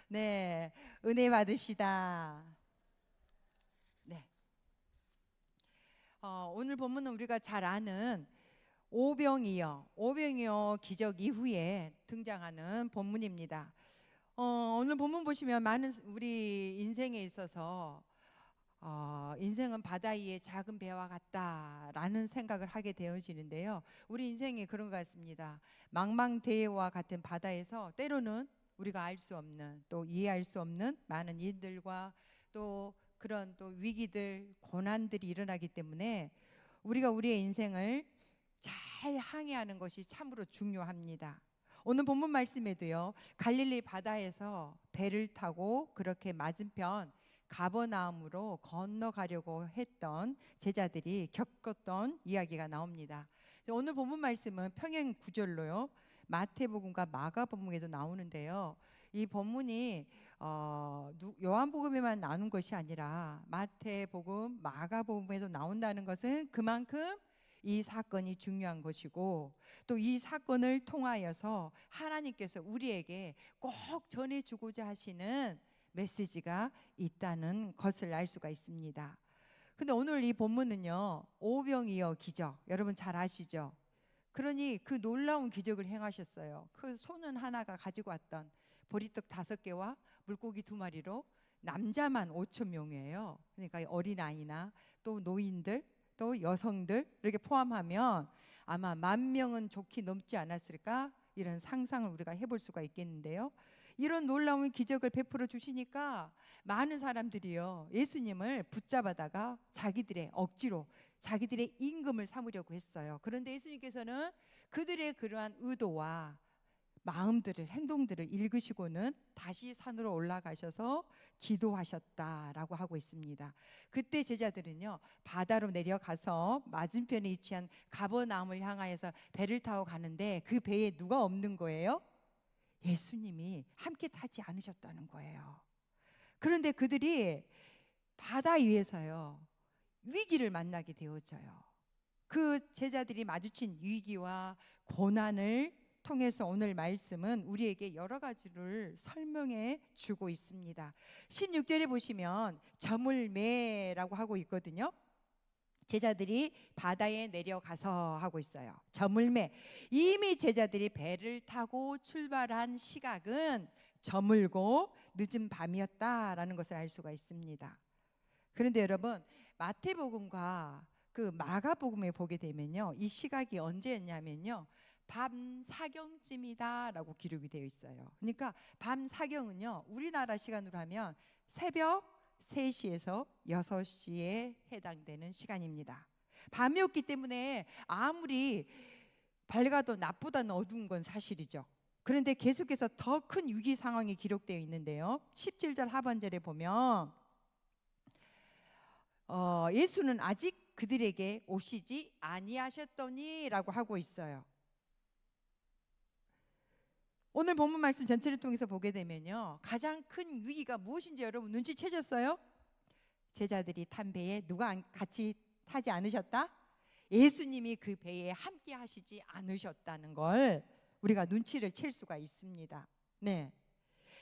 네, 은혜 받으시다. 네, 오늘 본문은 우리가 잘 아는 오병이어 기적 이후에 등장하는 본문입니다. 오늘 본문 보시면 많은 우리 인생에 있어서 인생은 바다 위의 작은 배와 같다라는 생각을 하게 되어지는데요. 우리 인생이 그런 것 같습니다. 망망대해와 같은 바다에서 때로는 우리가 알 수 없는, 또 이해할 수 없는 많은 일들과 또 그런 또 위기들, 고난들이 일어나기 때문에 우리가 우리의 인생을 잘 항해하는 것이 참으로 중요합니다. 오늘 본문 말씀에도요, 갈릴리 바다에서 배를 타고 그렇게 맞은편 가버나움으로 건너가려고 했던 제자들이 겪었던 이야기가 나옵니다. 오늘 본문 말씀은 평행 구절로요, 마태복음과 마가복음에도 나오는데요. 이 본문이 요한복음에만 나오는 것이 아니라 마태복음, 마가복음에도 나온다는 것은 그만큼 이 사건이 중요한 것이고, 또 이 사건을 통하여서 하나님께서 우리에게 꼭 전해주고자 하시는 메시지가 있다는 것을 알 수가 있습니다. 근데 오늘 이 본문은요, 오병이어 기적, 여러분 잘 아시죠? 그러니 그 놀라운 기적을 행하셨어요. 그 소는 하나가 가지고 왔던 보리떡 5개와 물고기 2마리로 남자만 5천 명이에요. 그러니까 어린아이나 또 노인들, 또 여성들 이렇게 포함하면 아마 10,000명은 좋게 넘지 않았을까, 이런 상상을 우리가 해볼 수가 있겠는데요. 이런 놀라운 기적을 베풀어 주시니까 많은 사람들이요, 예수님을 붙잡아다가 자기들의 억지로 자기들의 임금을 삼으려고 했어요. 그런데 예수님께서는 그들의 그러한 의도와 마음들을, 행동들을 읽으시고는 다시 산으로 올라가셔서 기도하셨다라고 하고 있습니다. 그때 제자들은요, 바다로 내려가서 맞은편에 위치한 가버나움을 향하여서 배를 타고 가는데 그 배에 누가 없는 거예요? 예수님이 함께 타지 않으셨다는 거예요. 그런데 그들이 바다 위에서요, 위기를 만나게 되어져요. 그 제자들이 마주친 위기와 고난을 통해서 오늘 말씀은 우리에게 여러 가지를 설명해 주고 있습니다. 16절에 보시면 저물매라고 하고 있거든요. 제자들이 바다에 내려가서 하고 있어요. 저물매. 이미 제자들이 배를 타고 출발한 시각은 저물고 늦은 밤이었다라는 것을 알 수가 있습니다. 그런데 여러분, 마태복음과 그 마가복음에 보게 되면요, 이 시각이 언제였냐면요, 밤 사경쯤이다라고 기록이 되어 있어요. 그러니까 밤 사경은요, 우리나라 시간으로 하면 새벽 3시에서 6시에 해당되는 시간입니다. 밤이었기 때문에 아무리 밝아도 낮보다는 어두운 건 사실이죠. 그런데 계속해서 더 큰 위기 상황이 기록되어 있는데요, 17절 하반절에 보면 예수는 아직 그들에게 오시지 아니하셨더니라고 하고 있어요. 오늘 본문 말씀 전체를 통해서 보게 되면요, 가장 큰 위기가 무엇인지 여러분 눈치채셨어요? 제자들이 탄 배에 누가 같이 타지 않으셨다? 예수님이 그 배에 함께 하시지 않으셨다는 걸 우리가 눈치를 챌 수가 있습니다. 네.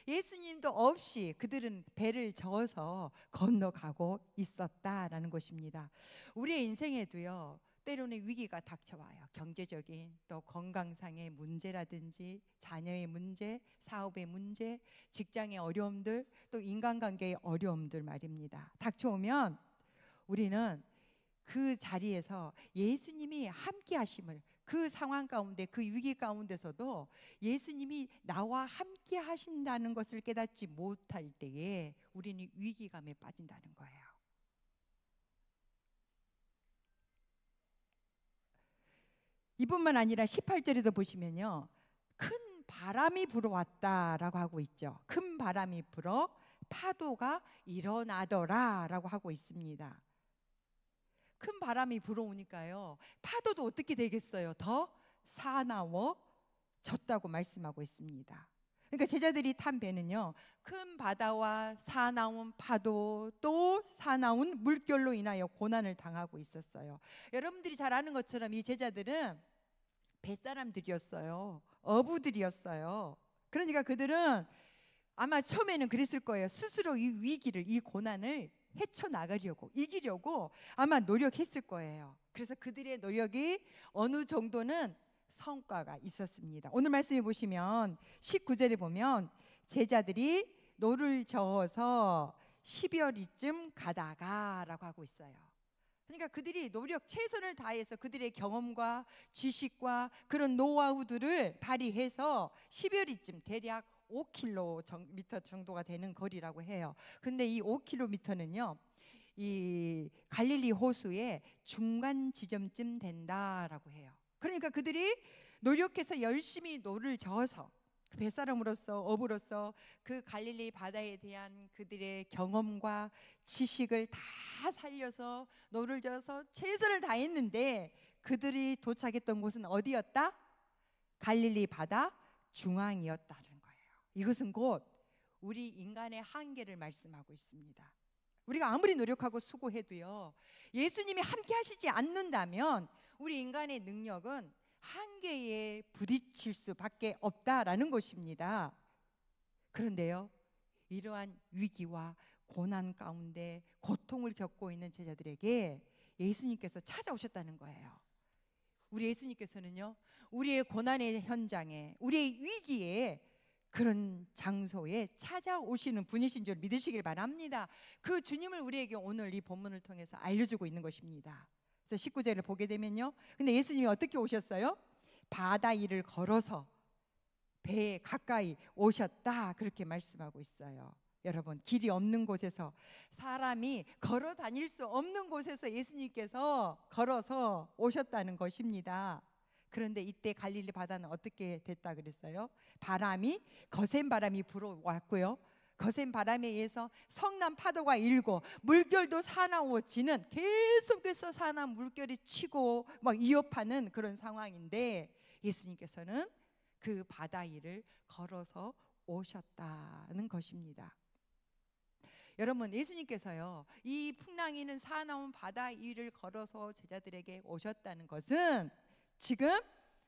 예수님도 없이 그들은 배를 저어서 건너가고 있었다라는 것입니다. 우리의 인생에도요, 때로는 위기가 닥쳐와요. 경제적인, 또 건강상의 문제라든지 자녀의 문제, 사업의 문제, 직장의 어려움들, 또 인간관계의 어려움들 말입니다. 닥쳐오면 우리는 그 자리에서 예수님이 함께 하심을, 그 상황 가운데, 그 위기 가운데서도 예수님이 나와 함께 하신다는 것을 깨닫지 못할 때에 우리는 위기감에 빠진다는 거예요. 이뿐만 아니라 18절에도 보시면요, 큰 바람이 불어왔다라고 하고 있죠. 큰 바람이 불어 파도가 일어나더라 라고 하고 있습니다. 큰 바람이 불어오니까요, 파도도 어떻게 되겠어요? 더 사나워졌다고 말씀하고 있습니다. 그러니까 제자들이 탄 배는요, 큰 바다와 사나운 파도, 또 사나운 물결로 인하여 고난을 당하고 있었어요. 여러분들이 잘 아는 것처럼 이 제자들은 뱃사람들이었어요. 어부들이었어요. 그러니까 그들은 아마 처음에는 그랬을 거예요. 스스로 이 위기를, 이 고난을 헤쳐나가려고, 이기려고 아마 노력했을 거예요. 그래서 그들의 노력이 어느 정도는 성과가 있었습니다. 오늘 말씀해 보시면 19절에 보면 제자들이 노를 저어서 12월이쯤 가다가 라고 하고 있어요. 그러니까 그들이 노력, 최선을 다해서 그들의 경험과 지식과 그런 노하우들을 발휘해서 12월이쯤 대략 5km 정도가 되는 거리라고 해요. 근데 이 5km는요, 이 갈릴리 호수의 중간 지점쯤 된다라고 해요. 그러니까 그들이 노력해서 열심히 노를 저어서 뱃사람으로서, 어부로서 그 갈릴리 바다에 대한 그들의 경험과 지식을 다 살려서 노를 저어서 최선을 다했는데, 그들이 도착했던 곳은 어디였다? 갈릴리 바다 중앙이었다는 거예요. 이것은 곧 우리 인간의 한계를 말씀하고 있습니다. 우리가 아무리 노력하고 수고해도요, 예수님이 함께 하시지 않는다면 우리 인간의 능력은 한계에 부딪힐 수밖에 없다라는 것입니다. 그런데요, 이러한 위기와 고난 가운데 고통을 겪고 있는 제자들에게 예수님께서 찾아오셨다는 거예요. 우리 예수님께서는요, 우리의 고난의 현장에, 우리의 위기에, 그런 장소에 찾아오시는 분이신 줄 믿으시길 바랍니다. 그 주님을 우리에게 오늘 이 본문을 통해서 알려주고 있는 것입니다. 그래서 19절을 보게 되면요, 근데 예수님이 어떻게 오셨어요? 바다 위를 걸어서 배에 가까이 오셨다, 그렇게 말씀하고 있어요. 여러분, 길이 없는 곳에서, 사람이 걸어 다닐 수 없는 곳에서 예수님께서 걸어서 오셨다는 것입니다. 그런데 이때 갈릴리 바다는 어떻게 됐다 그랬어요? 바람이, 거센 바람이 불어왔고요, 거센 바람에 의해서 성난 파도가 일고 물결도 사나워지는, 계속해서 사나 물결이 치고 막 위협하는 그런 상황인데, 예수님께서는 그 바다 위를 걸어서 오셨다는 것입니다. 여러분, 예수님께서요, 이 풍랑이는 사나운 바다 위를 걸어서 제자들에게 오셨다는 것은 지금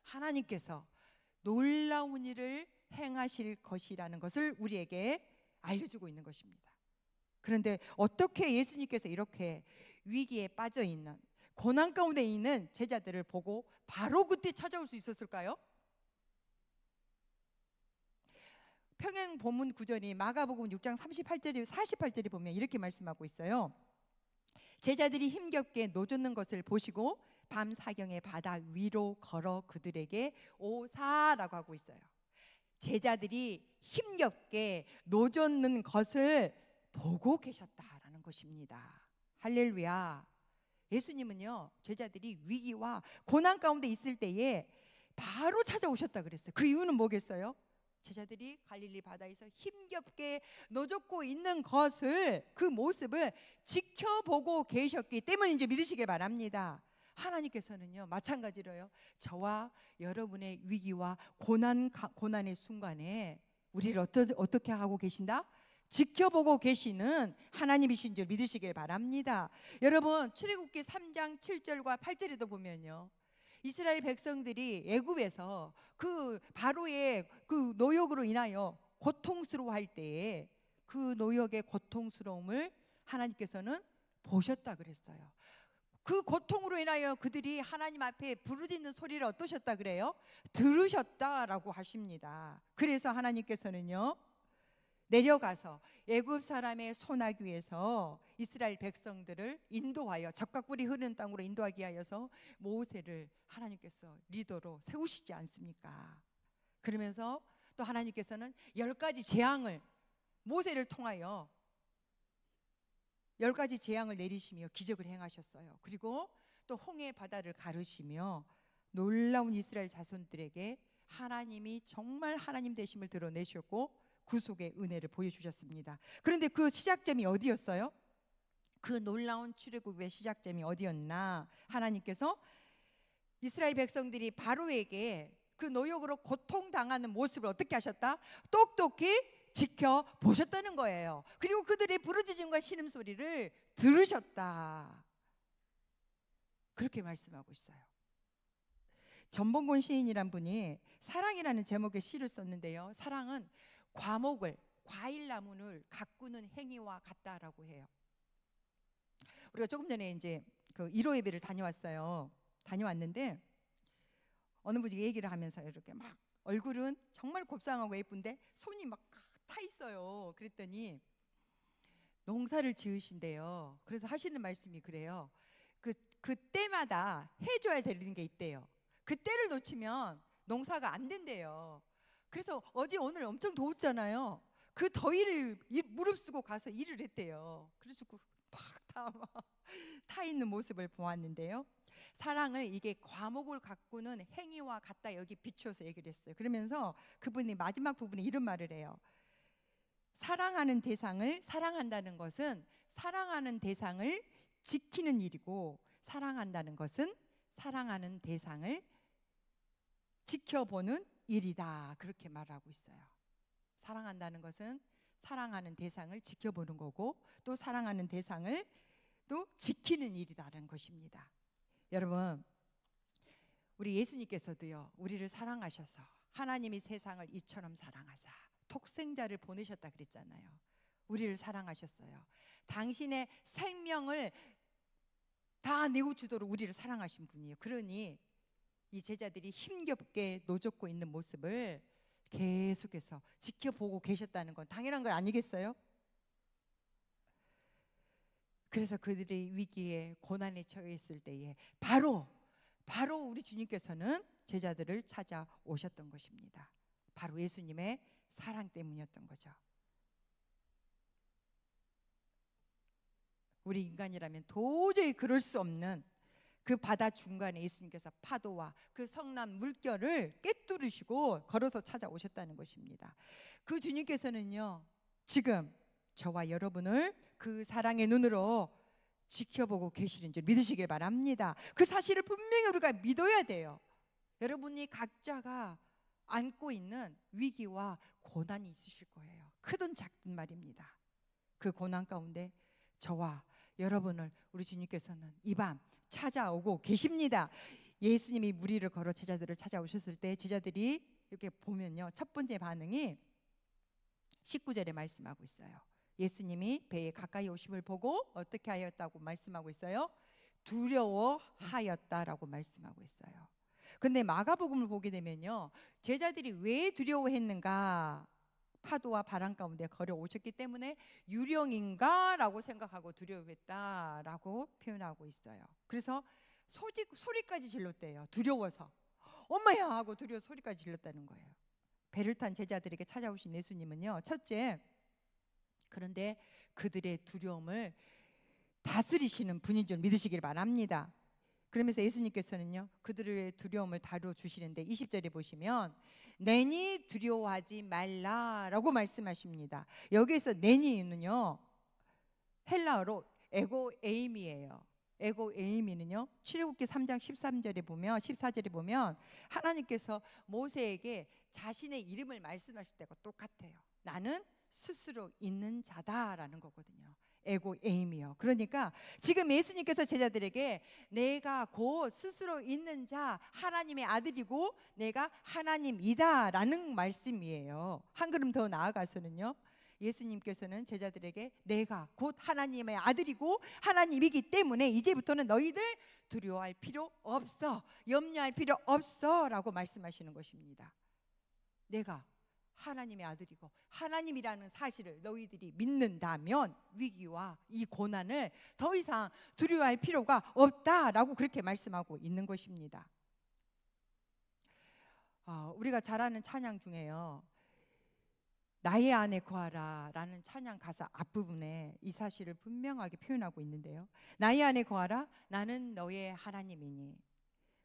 하나님께서 놀라운 일을 행하실 것이라는 것을 우리에게 알려주고 있는 것입니다. 그런데 어떻게 예수님께서 이렇게 위기에 빠져 있는, 고난 가운데 있는 제자들을 보고 바로 그때 찾아올 수 있었을까요? 평행 본문 구절이 마가복음 6장 38절에 48절에 보면 이렇게 말씀하고 있어요. 제자들이 힘겹게 노젓는 것을 보시고 밤 사경에 바다 위로 걸어 그들에게 오사라고 하고 있어요. 제자들이 힘겹게 노젓는 것을 보고 계셨다라는 것입니다. 할렐루야. 예수님은요, 제자들이 위기와 고난 가운데 있을 때에 바로 찾아오셨다 그랬어요. 그 이유는 뭐겠어요? 제자들이 갈릴리 바다에서 힘겹게 노젓고 있는 것을, 그 모습을 지켜보고 계셨기 때문인지 믿으시길 바랍니다. 하나님께서는요, 마찬가지로요, 저와 여러분의 위기와 고난의 순간에 우리를 어떻게 하고 계신다? 지켜보고 계시는 하나님이신 줄 믿으시길 바랍니다. 여러분, 출애굽기 3장 7절과 8절에도 보면요, 이스라엘 백성들이 애굽에서 그 바로의 그 노역으로 인하여 고통스러워할 때에 그 노역의 고통스러움을 하나님께서는 보셨다 그랬어요. 그 고통으로 인하여 그들이 하나님 앞에 부르짖는 소리를 어떠셨다 그래요? 들으셨다라고 하십니다. 그래서 하나님께서는요, 내려가서 애굽 사람의 소나기에서 이스라엘 백성들을 인도하여 적과 꿀이 흐르는 땅으로 인도하기 위하여서 모세를 하나님께서 리더로 세우시지 않습니까? 그러면서 또 하나님께서는 10가지 재앙을 모세를 통하여 10가지 재앙을 내리시며 기적을 행하셨어요. 그리고 또 홍해 바다를 가르시며 놀라운 이스라엘 자손들에게 하나님이 정말 하나님 되심을 드러내셨고 구속의 은혜를 보여주셨습니다. 그런데 그 시작점이 어디였어요? 그 놀라운 출애굽의 시작점이 어디였나? 하나님께서 이스라엘 백성들이 바로에게 그 노역으로 고통당하는 모습을 어떻게 하셨다? 똑똑히 지켜보셨다는 거예요. 그리고 그들의 부르짖음과 신음소리를 들으셨다, 그렇게 말씀하고 있어요. 전봉곤 시인이란 분이 사랑이라는 제목의 시를 썼는데요, 사랑은 과목을, 과일나무를 가꾸는 행위와 같다라고 해요. 우리가 조금 전에 이제 그 1호 예배를 다녀왔는데 어느 분이 얘기를 하면서 이렇게 막 얼굴은 정말 곱상하고 예쁜데 손이 막 타 있어요. 그랬더니 농사를 지으신대요. 그래서 하시는 말씀이 그래요. 그 때마다 해줘야 되는 게 있대요. 그 때를 놓치면 농사가 안 된대요. 그래서 어제 오늘 엄청 더웠잖아요. 그 더위를 무릅쓰고 가서 일을 했대요. 그래서 타 있는 모습을 보았는데요. 사랑을 이게 과목을 가꾸는 행위와 같다 여기 비추어서 얘기를 했어요. 그러면서 그분이 마지막 부분에 이런 말을 해요. 사랑하는 대상을 사랑한다는 것은 사랑하는 대상을 지키는 일이고, 사랑한다는 것은 사랑하는 대상을 지켜보는 일이다. 그렇게 말하고 있어요. 사랑한다는 것은 사랑하는 대상을 지켜보는 거고, 또 사랑하는 대상을 또 지키는 일이라는 것입니다. 여러분, 우리 예수님께서도요, 우리를 사랑하셔서 하나님이 세상을 이처럼 사랑하사 독생자를 보내셨다 그랬잖아요. 우리를 사랑하셨어요. 당신의 생명을 다 내어주도록 우리를 사랑하신 분이에요. 그러니 이 제자들이 힘겹게 노젓고 있는 모습을 계속해서 지켜보고 계셨다는 건 당연한 걸 아니겠어요? 그래서 그들이 위기에 고난에 처했을 때에 바로 우리 주님께서는 제자들을 찾아오셨던 것입니다. 바로 예수님의 사랑 때문이었던 거죠. 우리 인간이라면 도저히 그럴 수 없는 그 바다 중간에 예수님께서 파도와 그 성난 물결을 꿰뚫으시고 걸어서 찾아오셨다는 것입니다. 그 주님께서는요, 지금 저와 여러분을 그 사랑의 눈으로 지켜보고 계시는 줄 믿으시길 바랍니다. 그 사실을 분명히 우리가 믿어야 돼요. 여러분이 각자가 안고 있는 위기와 고난이 있으실 거예요. 크든 작든 말입니다. 그 고난 가운데 저와 여러분을 우리 주님께서는 이 밤 찾아오고 계십니다. 예수님이 무리를 걸어 제자들을 찾아오셨을 때 제자들이 이렇게 보면요, 첫 번째 반응이 19절에 말씀하고 있어요. 예수님이 배에 가까이 오심을 보고 어떻게 하였다고 말씀하고 있어요? 두려워하였다라고 말씀하고 있어요. 근데 마가복음을 보게 되면요, 제자들이 왜 두려워했는가? 파도와 바람 가운데 걸어오셨기 때문에 유령인가라고 생각하고 두려워했다라고 표현하고 있어요. 그래서 소리까지 질렀대요. 두려워서 엄마야 하고 두려워 소리까지 질렀다는 거예요. 배를 탄 제자들에게 찾아오신 예수님은요, 첫째, 그런데 그들의 두려움을 다스리시는 분인 줄 믿으시길 바랍니다. 그러면서 예수님께서는요, 그들의 두려움을 다뤄주시는데 20절에 보시면 내니 두려워하지 말라라고 말씀하십니다. 여기에서 내니는요, 헬라어로 에고에임이에요. 에고에임이는요, 출애굽기 3장 13절에 보면 14절에 보면 하나님께서 모세에게 자신의 이름을 말씀하실 때가 똑같아요. 나는 스스로 있는 자다라는 거거든요. 에고에임이요. 그러니까 지금 예수님께서 제자들에게 내가 곧 스스로 있는 자 하나님의 아들이고 내가 하나님이다라는 말씀이에요. 한 걸음 더 나아가서는요, 예수님께서는 제자들에게 내가 곧 하나님의 아들이고 하나님이기 때문에 이제부터는 너희들 두려워할 필요 없어, 염려할 필요 없어 라고 말씀하시는 것입니다. 내가 하나님의 아들이고 하나님이라는 사실을 너희들이 믿는다면 위기와 이 고난을 더 이상 두려워할 필요가 없다라고 그렇게 말씀하고 있는 것입니다. 우리가 잘 아는 찬양 중에요, 나의 안에 거하라 라는 찬양 가사 앞부분에 이 사실을 분명하게 표현하고 있는데요, 나의 안에 거하라, 나는 너의 하나님이니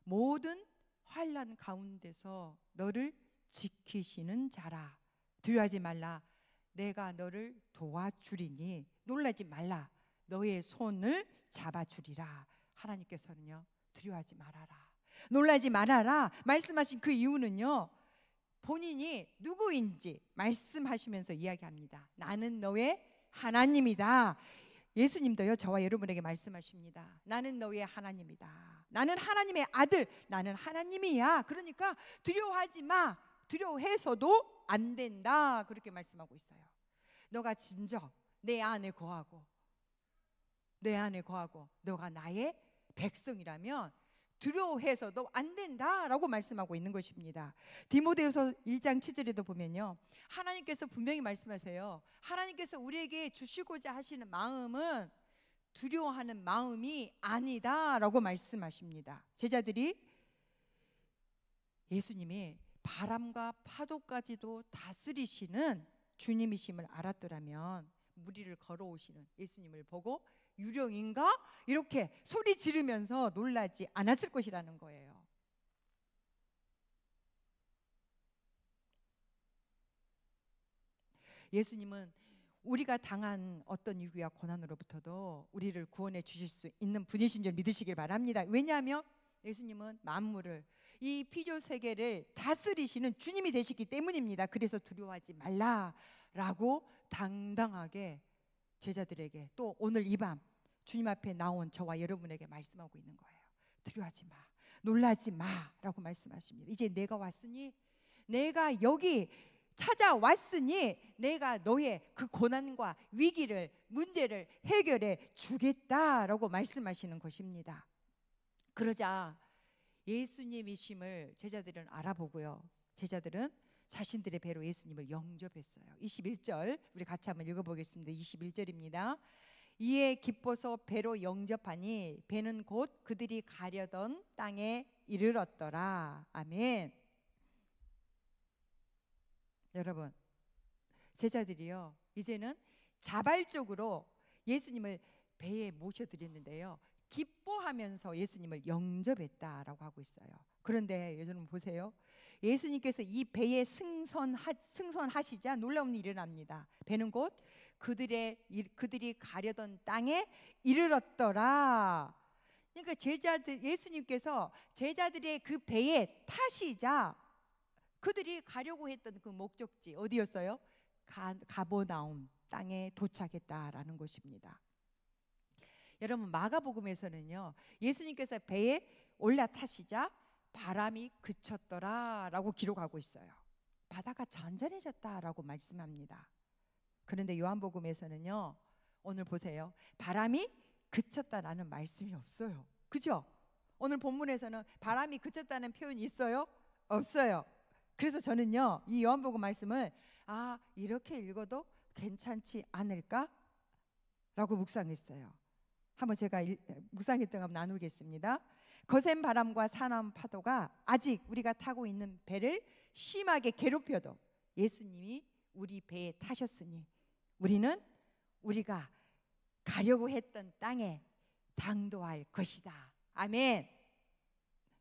모든 환난 가운데서 너를 지키시는 자라, 두려워하지 말라, 내가 너를 도와주리니 놀라지 말라, 너의 손을 잡아주리라. 하나님께서는요, 두려워하지 말아라, 놀라지 말아라 말씀하신 그 이유는요, 본인이 누구인지 말씀하시면서 이야기합니다. 나는 너의 하나님이다. 예수님도요, 저와 여러분에게 말씀하십니다. 나는 너의 하나님이다. 나는 하나님의 아들, 나는 하나님이야. 그러니까 두려워하지 마. 두려워해서도 안 된다. 그렇게 말씀하고 있어요. 너가 진정 내 안에 거하고 너가 나의 백성이라면 두려워해서도 안 된다라고 말씀하고 있는 것입니다. 디모데후서 1장 7절에도 보면요, 하나님께서 분명히 말씀하세요. 하나님께서 우리에게 주시고자 하시는 마음은 두려워하는 마음이 아니다라고 말씀하십니다. 제자들이 예수님이 바람과 파도까지도 다스리시는 주님이심을 알았더라면 무리를 걸어오시는 예수님을 보고 유령인가? 이렇게 소리 지르면서 놀라지 않았을 것이라는 거예요. 예수님은 우리가 당한 어떤 위기와 고난으로부터도 우리를 구원해 주실 수 있는 분이신 줄 믿으시길 바랍니다. 왜냐하면 예수님은 만물을, 이 피조 세계를 다스리시는 주님이 되시기 때문입니다. 그래서 두려워하지 말라라고 당당하게 제자들에게, 또 오늘 이 밤 주님 앞에 나온 저와 여러분에게 말씀하고 있는 거예요. 두려워하지 마, 놀라지 마라고 말씀하십니다. 이제 내가 왔으니, 내가 여기 찾아왔으니 내가 너의 그 고난과 위기를, 문제를 해결해 주겠다라고 말씀하시는 것입니다. 그러자 예수님이심을 제자들은 알아보고요, 제자들은 자신들의 배로 예수님을 영접했어요. 21절 우리 같이 한번 읽어보겠습니다. 21절입니다. 이에 기뻐서 배로 영접하니 배는 곧 그들이 가려던 땅에 이르렀더라. 아멘. 여러분, 제자들이요, 이제는 자발적으로 예수님을 배에 모셔드렸는데요, 기뻐하면서 예수님을 영접했다라고 하고 있어요. 그런데 여러분 보세요. 예수님께서 이 배에 승선하시자 놀라운 일이 일어납니다. 배는 곧 그들이 가려던 땅에 이르렀더라. 그러니까 예수님께서 제자들의 그 배에 타시자 그들이 가려고 했던 그 목적지 어디였어요? 가버나움 땅에 도착했다라는 것입니다. 여러분, 마가복음에서는요, 예수님께서 배에 올라타시자 바람이 그쳤더라라고 기록하고 있어요. 바다가 잔잔해졌다라고 말씀합니다. 그런데 요한복음에서는요, 오늘 보세요, 바람이 그쳤다라는 말씀이 없어요. 그죠? 오늘 본문에서는 바람이 그쳤다는 표현이 있어요? 없어요. 그래서 저는요, 이 요한복음 말씀을 이렇게 읽어도 괜찮지 않을까? 라고 묵상했어요. 한번 제가 묵상했던 거 한번 나누겠습니다. 거센 바람과 사나운 파도가 아직 우리가 타고 있는 배를 심하게 괴롭혀도 예수님이 우리 배에 타셨으니 우리는 우리가 가려고 했던 땅에 당도할 것이다. 아멘.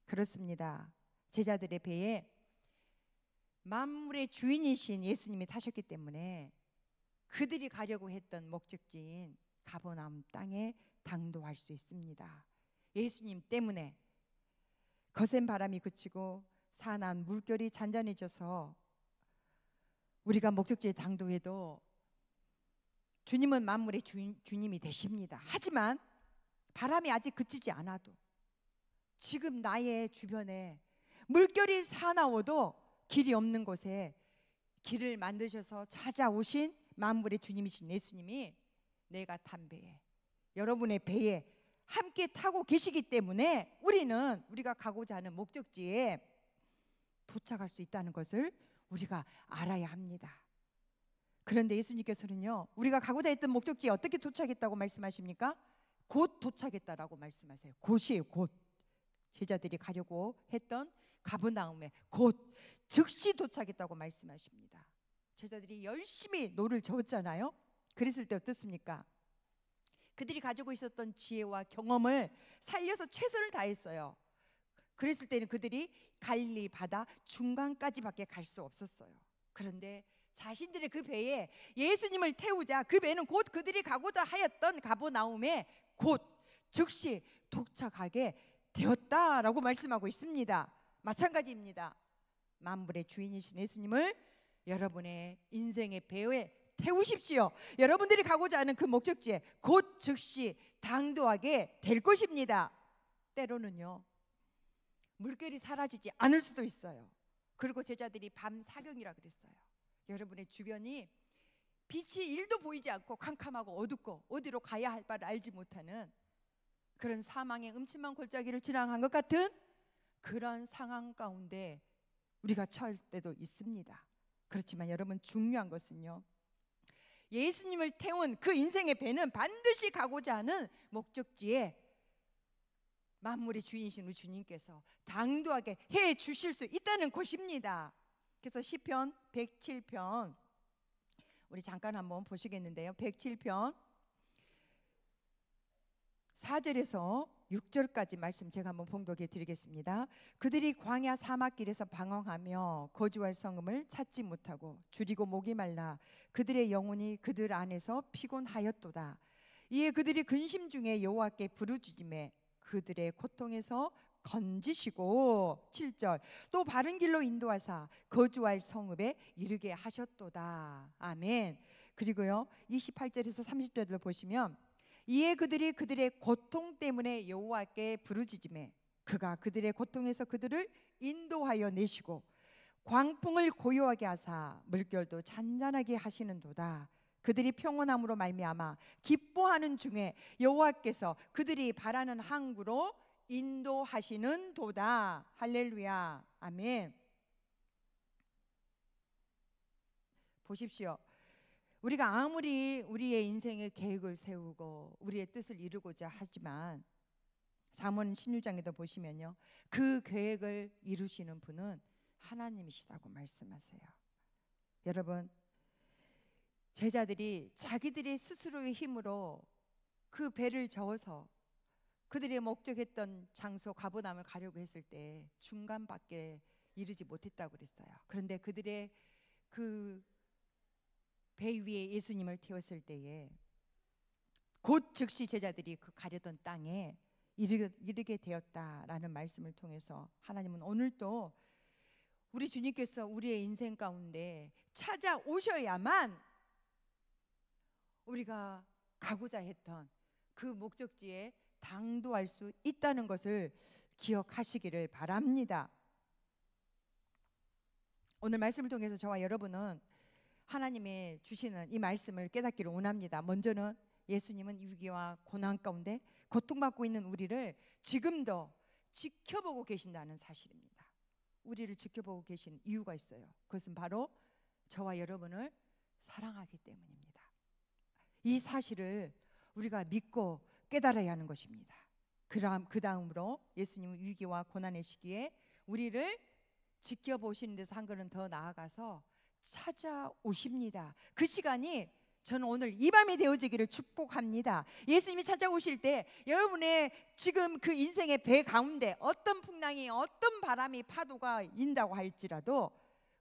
그렇습니다. 제자들의 배에 만물의 주인이신 예수님이 타셨기 때문에 그들이 가려고 했던 목적지인 가버나움 땅에 당도할 수 있습니다. 예수님 때문에 거센 바람이 그치고 산한 물결이 잔잔해져서 우리가 목적지에 당도해도 주님은 만물의 주님이 되십니다. 하지만 바람이 아직 그치지 않아도, 지금 나의 주변에 물결이 사나워도 길이 없는 곳에 길을 만드셔서 찾아오신 만물의 주님이신 예수님이 내가 탄 배에, 여러분의 배에 함께 타고 계시기 때문에 우리가 가고자 하는 목적지에 도착할 수 있다는 것을 우리가 알아야 합니다. 그런데 예수님께서는요, 우리가 가고자 했던 목적지에 어떻게 도착했다고 말씀하십니까? 곧 도착했다라고 말씀하세요. 곧이에요, 곧. 제자들이 가려고 했던 가버나움에 곧 즉시 도착했다고 말씀하십니다. 제자들이 열심히 노를 저었잖아요. 그랬을 때 어떻습니까? 그들이 가지고 있었던 지혜와 경험을 살려서 최선을 다했어요. 그랬을 때는 그들이 갈릴리 바다 중간까지밖에 갈 수 없었어요. 그런데 자신들의 그 배에 예수님을 태우자 그 배는 곧 그들이 가고자 하였던 가버나움에 곧 즉시 도착하게 되었다라고 말씀하고 있습니다. 마찬가지입니다. 만물의 주인이신 예수님을 여러분의 인생의 배에 태우십시오. 여러분들이 가고자 하는 그 목적지에 곧 즉시 당도하게 될 것입니다. 때로는요, 물결이 사라지지 않을 수도 있어요. 그리고 제자들이 밤 사경이라 그랬어요. 여러분의 주변이 빛이 1도 보이지 않고 캄캄하고 어둡고 어디로 가야 할 바를 알지 못하는 그런 사망의 음침한 골짜기를 지나간 것 같은 그런 상황 가운데 우리가 처할 때도 있습니다. 그렇지만 여러분, 중요한 것은요, 예수님을 태운 그 인생의 배는 반드시 가고자 하는 목적지에 만물의 주인이신 우리 주님께서 당도하게 해 주실 수 있다는 것입니다. 그래서 시편 107편 우리 잠깐 한번 보시겠는데요. 107편 4절에서 6절까지 말씀 제가 한번 봉독해 드리겠습니다. 그들이 광야 사막길에서 방황하며 거주할 성읍을 찾지 못하고 줄이고 목이 말라 그들의 영혼이 그들 안에서 피곤하였도다. 이에 그들이 근심 중에 여호와께 부르짖음에 그들의 고통에서 건지시고 7절 또 바른 길로 인도하사 거주할 성읍에 이르게 하셨도다. 아멘. 그리고요 28절에서 30절을 보시면 이에 그들이 그들의 고통 때문에 여호와께 부르짖음에 그가 그들의 고통에서 그들을 인도하여 내시고 광풍을 고요하게 하사 물결도 잔잔하게 하시는도다. 그들이 평온함으로 말미암아 기뻐하는 중에 여호와께서 그들이 바라는 항구로 인도하시는 도다. 할렐루야. 아멘. 보십시오. 우리가 아무리 우리의 인생의 계획을 세우고 우리의 뜻을 이루고자 하지만 잠언 16장에도 보시면요, 그 계획을 이루시는 분은 하나님이시다고 말씀하세요. 여러분, 제자들이 자기들의 스스로의 힘으로 그 배를 저어서 그들의 목적했던 장소 가버나움을 가려고 했을 때 중간밖에 이르지 못했다고 그랬어요. 그런데 그들의 그 배 위에 예수님을 태웠을 때에 곧 즉시 제자들이 그 가려던 땅에 이르게 되었다라는 말씀을 통해서 하나님은 오늘도 우리 주님께서 우리의 인생 가운데 찾아오셔야만 우리가 가고자 했던 그 목적지에 당도할 수 있다는 것을 기억하시기를 바랍니다. 오늘 말씀을 통해서 저와 여러분은 하나님의 주시는 이 말씀을 깨닫기를 원합니다. 먼저는 예수님은 위기와 고난 가운데 고통받고 있는 우리를 지금도 지켜보고 계신다는 사실입니다. 우리를 지켜보고 계신 이유가 있어요. 그것은 바로 저와 여러분을 사랑하기 때문입니다. 이 사실을 우리가 믿고 깨달아야 하는 것입니다. 그 다음으로 예수님은 위기와 고난의 시기에 우리를 지켜보시는 데서 한 걸음 더 나아가서 찾아오십니다. 그 시간이 저는 오늘 이 밤이 되어지기를 축복합니다. 예수님이 찾아오실 때 여러분의 지금 그 인생의 배 가운데 어떤 풍랑이 어떤 바람이 파도가 인다고 할지라도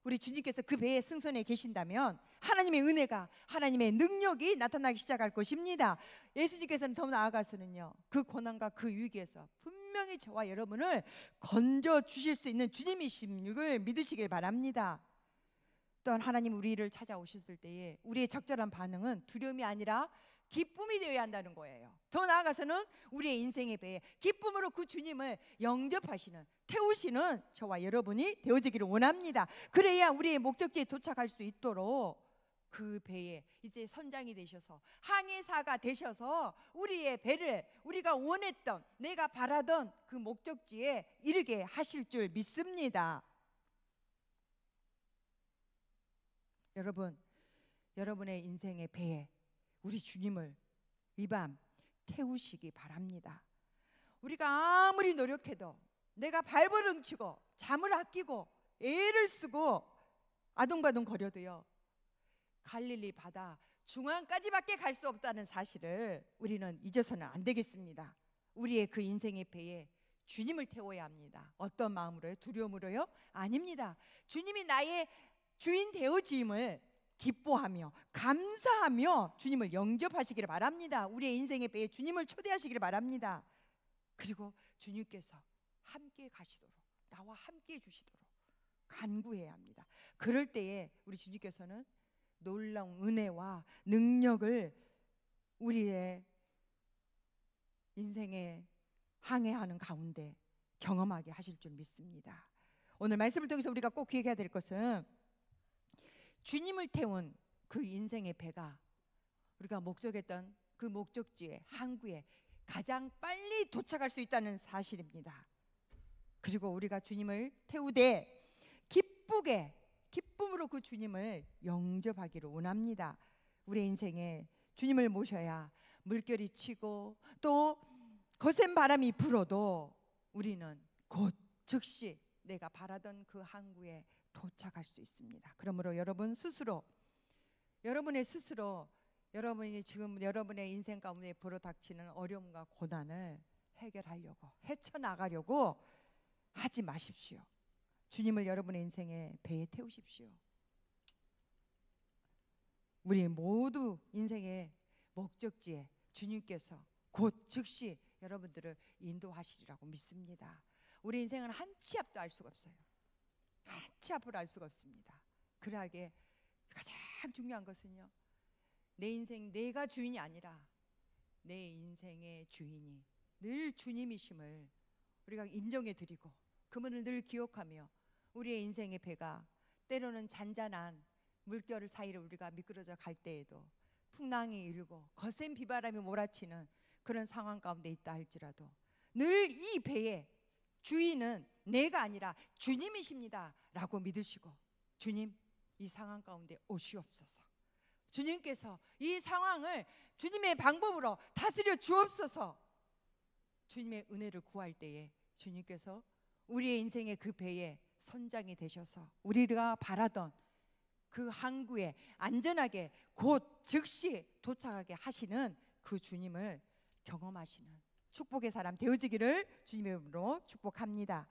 우리 주님께서 그 배에 승선해 계신다면 하나님의 은혜가 하나님의 능력이 나타나기 시작할 것입니다. 예수님께서는 더 나아가서는요, 그 고난과 그 위기에서 분명히 저와 여러분을 건져 주실 수 있는 주님이심을 믿으시길 바랍니다. 또한 하나님 우리를 찾아오셨을 때에 우리의 적절한 반응은 두려움이 아니라 기쁨이 되어야 한다는 거예요. 더 나아가서는 우리의 인생의 배에 기쁨으로 그 주님을 영접하시는, 태우시는 저와 여러분이 되어지기를 원합니다. 그래야 우리의 목적지에 도착할 수 있도록 그 배에 이제 선장이 되셔서 항해사가 되셔서 우리의 배를 우리가 원했던, 내가 바라던 그 목적지에 이르게 하실 줄 믿습니다. 여러분, 여러분의 인생의 배에 우리 주님을 이 밤 태우시기 바랍니다. 우리가 아무리 노력해도, 내가 발버둥치고 잠을 아끼고 애를 쓰고 아둥바둥 거려도요, 갈릴리 바다 중앙까지밖에 갈 수 없다는 사실을 우리는 잊어서는 안 되겠습니다. 우리의 그 인생의 배에 주님을 태워야 합니다. 어떤 마음으로요? 두려움으로요? 아닙니다. 주님이 나의 주인 되어짐을 기뻐하며 감사하며 주님을 영접하시기를 바랍니다. 우리의 인생의 배에 주님을 초대하시기를 바랍니다. 그리고 주님께서 함께 가시도록, 나와 함께 해주시도록 간구해야 합니다. 그럴 때에 우리 주님께서는 놀라운 은혜와 능력을 우리의 인생에 항해하는 가운데 경험하게 하실 줄 믿습니다. 오늘 말씀을 통해서 우리가 꼭 기억해야 될 것은 주님을 태운 그 인생의 배가 우리가 목적했던 그 목적지에, 항구에 가장 빨리 도착할 수 있다는 사실입니다. 그리고 우리가 주님을 태우되 기쁨으로 그 주님을 영접하기를 원합니다. 우리의 인생에 주님을 모셔야 물결이 치고 또 거센 바람이 불어도 우리는 곧 즉시 내가 바라던 그 항구에 도착할 수 있습니다. 그러므로 여러분이 지금 여러분의 인생 가운데 불어닥치는 어려움과 고난을 해결하려고, 헤쳐나가려고 하지 마십시오. 주님을 여러분의 인생의 배에 태우십시오. 우리 모두 인생의 목적지에 주님께서 곧 즉시 여러분들을 인도하시리라고 믿습니다. 우리 인생은 한 치 앞도 알 수가 없어요. 한 치 앞을 알 수가 없습니다. 그러하게 가장 중요한 것은요, 내 인생 내가 주인이 아니라 내 인생의 주인이 늘 주님이심을 우리가 인정해 드리고 그분을 늘 기억하며 우리의 인생의 배가 때로는 잔잔한 물결 사이를 우리가 미끄러져 갈 때에도 풍랑이 일고 거센 비바람이 몰아치는 그런 상황 가운데 있다 할지라도 늘 이 배의 주인은 내가 아니라 주님이십니다 라고 믿으시고, 주님 이 상황 가운데 오시옵소서, 주님께서 이 상황을 주님의 방법으로 다스려 주옵소서, 주님의 은혜를 구할 때에 주님께서 우리의 인생의 그 배에 선장이 되셔서 우리가 바라던 그 항구에 안전하게 곧 즉시 도착하게 하시는 그 주님을 경험하시는 축복의 사람 되어지기를 주님의 이름으로 축복합니다.